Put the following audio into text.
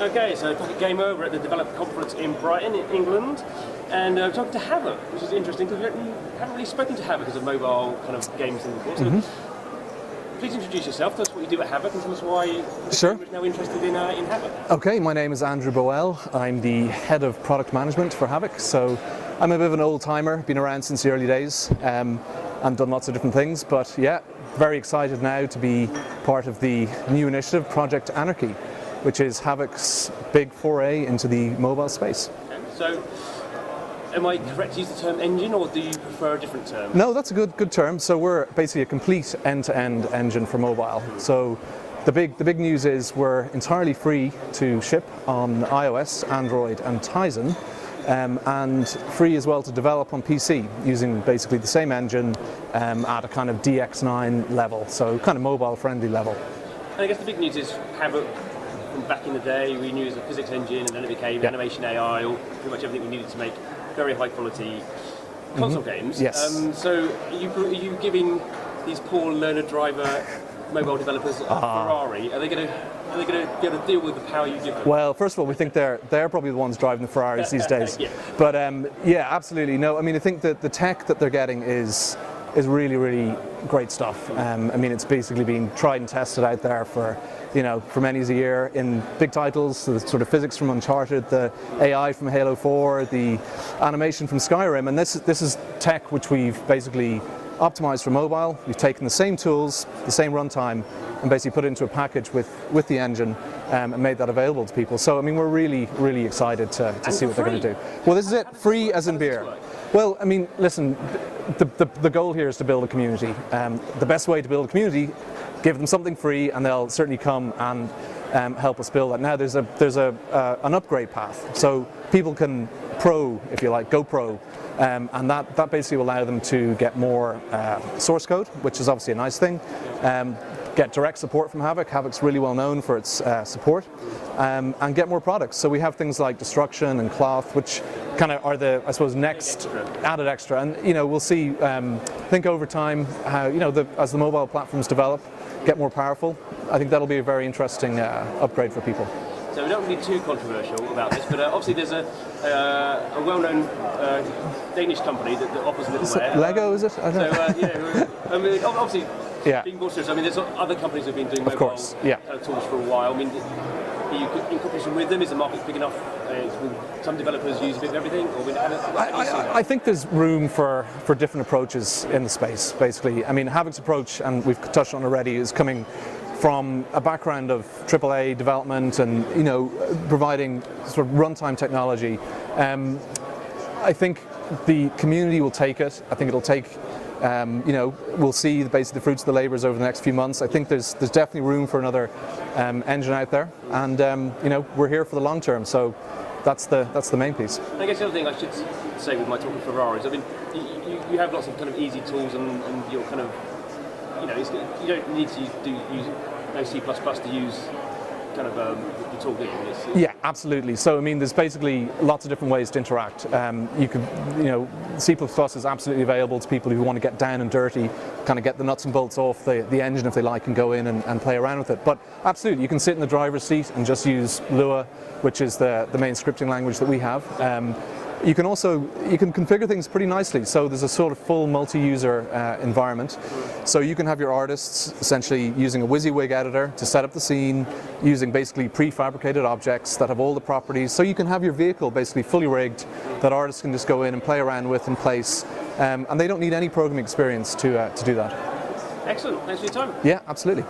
Okay, so Pocket Gamer, we're at the developer conference in Brighton, in England, and we're talking to Havok, which is interesting because we haven't really spoken to Havok as a mobile kind of games thing before. So please introduce yourself, tell us what you do at Havok, and tell us why you're now interested in Havok. Okay, my name is Andrew Bowell. I'm the head of product management for Havok. So I'm a bit of an old timer, been around since the early days, and done lots of different things. But yeah, very excited now to be part of the new initiative, Project Anarchy, which is Havok's big foray into the mobile space. Okay, so, am I correct to use the term engine, or do you prefer a different term? No, that's a good term. So we're basically a complete end-to-end engine for mobile. So the big news is we're entirely free to ship on iOS, Android, and Tizen, and free as well to develop on PC using basically the same engine at a kind of DX9 level, so kind of mobile-friendly level. And I guess the big news is Havok. From back in the day, we knew it was a physics engine, and then it became animation AI, or pretty much everything we needed to make very high quality console games. Yes. So are you giving these poor learner driver mobile developers a Ferrari? Are they going to be able to deal with the power you give them? Well, first of all, we think they're probably the ones driving the Ferraris these days. Yeah. But yeah, absolutely. No, I mean, I think that the tech that they're getting is really great stuff. I mean, it's basically been tried and tested out there for many a year in big titles. So the sort of physics from Uncharted, the AI from Halo 4, the animation from Skyrim, and this is tech which we've basically optimized for mobile. We've taken the same tools, the same runtime, and basically put it into a package with the engine and made that available to people. So I mean, we're really excited to see what they're going to do. Well, this is it, free as in beer. Well, I mean, listen, the goal here is to build a community. The best way to build a community, give them something free, and they'll certainly come and help us build that. Now there's an upgrade path, so people can pro, if you like, go pro, and that basically will allow them to get more source code, which is obviously a nice thing. Get direct support from Havok. Havok's really well known for its support, and get more products. So we have things like Destruction and Cloth, which kind of are the, I suppose, next added extra. And we'll see. Think over time how as the mobile platforms develop, get more powerful. I think that'll be a very interesting upgrade for people. So we don't be too controversial about this, but obviously there's a well-known Danish company that offers middleware. Lego, is it? I don't know. I mean, obviously. Yeah. Being more serious, I mean, there's other companies who've been doing mobile tools for a while. I mean, are you in competition with them? Is the market big enough? Some developers use a bit of everything? Or I think there's room for different approaches in the space, basically. I mean, Havok's approach, and we've touched on already, is coming from a background of AAA development and providing sort of runtime technology. I think the community will take it. I think it'll take. We'll see basically the fruits of the labours over the next few months. I think there's definitely room for another engine out there, and we're here for the long term. So that's the main piece. I guess the other thing I should say with my talk of Ferraris, I mean, you have lots of kind of easy tools, and you're kind of you don't need to use no C++ to use kind of the tool game. Yeah, absolutely. So I mean, there's basically lots of different ways to interact. You could, C++ is absolutely available to people who want to get down and dirty, kind of get the nuts and bolts off the engine if they like, and go in and play around with it. But absolutely, you can sit in the driver's seat and just use Lua, which is the main scripting language that we have. You can configure things pretty nicely. So there's a sort of full multi-user environment. So you can have your artists essentially using a WYSIWYG editor to set up the scene, using basically prefabricated objects that have all the properties. So you can have your vehicle basically fully rigged that artists can just go in and play around with and place. And they don't need any programming experience to do that. Excellent. Thanks for your time. Yeah, absolutely.